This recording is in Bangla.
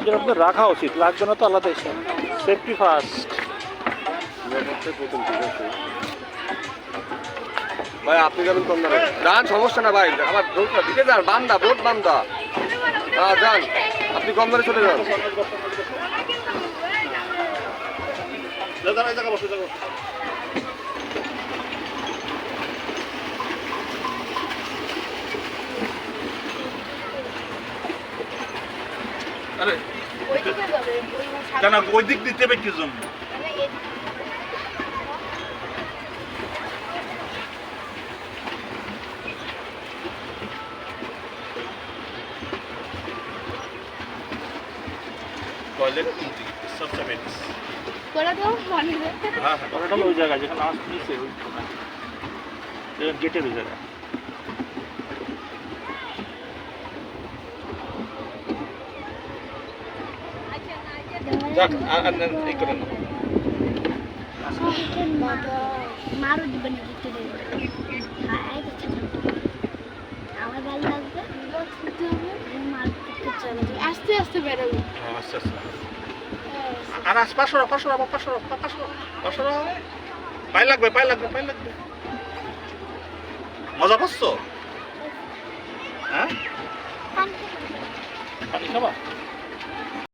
আপনার রাখা উচিত, লাগবে না তো আলাদা এসে সেফটি ফার্স্ট। ভাই আপনি যাবেন কোন দাঁড়ে যান, সমস্যা না ভাই, আমার দিকে যান, বান্দা বোট বান্দা। হ্যাঁ যান, আপনি কম দাঁড়ে চলে যান। আরে কেন ওই দিক দিতে হবে কি জন্য? টয়লেট सबसे बेस्ट করে দাও মানে হ্যাঁ ওটা হলো ওই জায়গায় যেখানে আওয়াজ নিচে ওই গেটের ওই জায়গায়। যাক আর এই করে না মারো দিবেন দিতে দেবে। হ্যাঁ আমার ভালো লাগবে মার করতে চলে যাবে, আস্তে আস্তে বেরোবে। আচ্ছা আচ্ছা আর পাঁচশো পাঁচশো পাঁচশো পাঁচশো পাঁচশো পাই লাগবে পাই লাগবে পাই লাগবে। মজা করছো? হ্যাঁ পানি খাবা?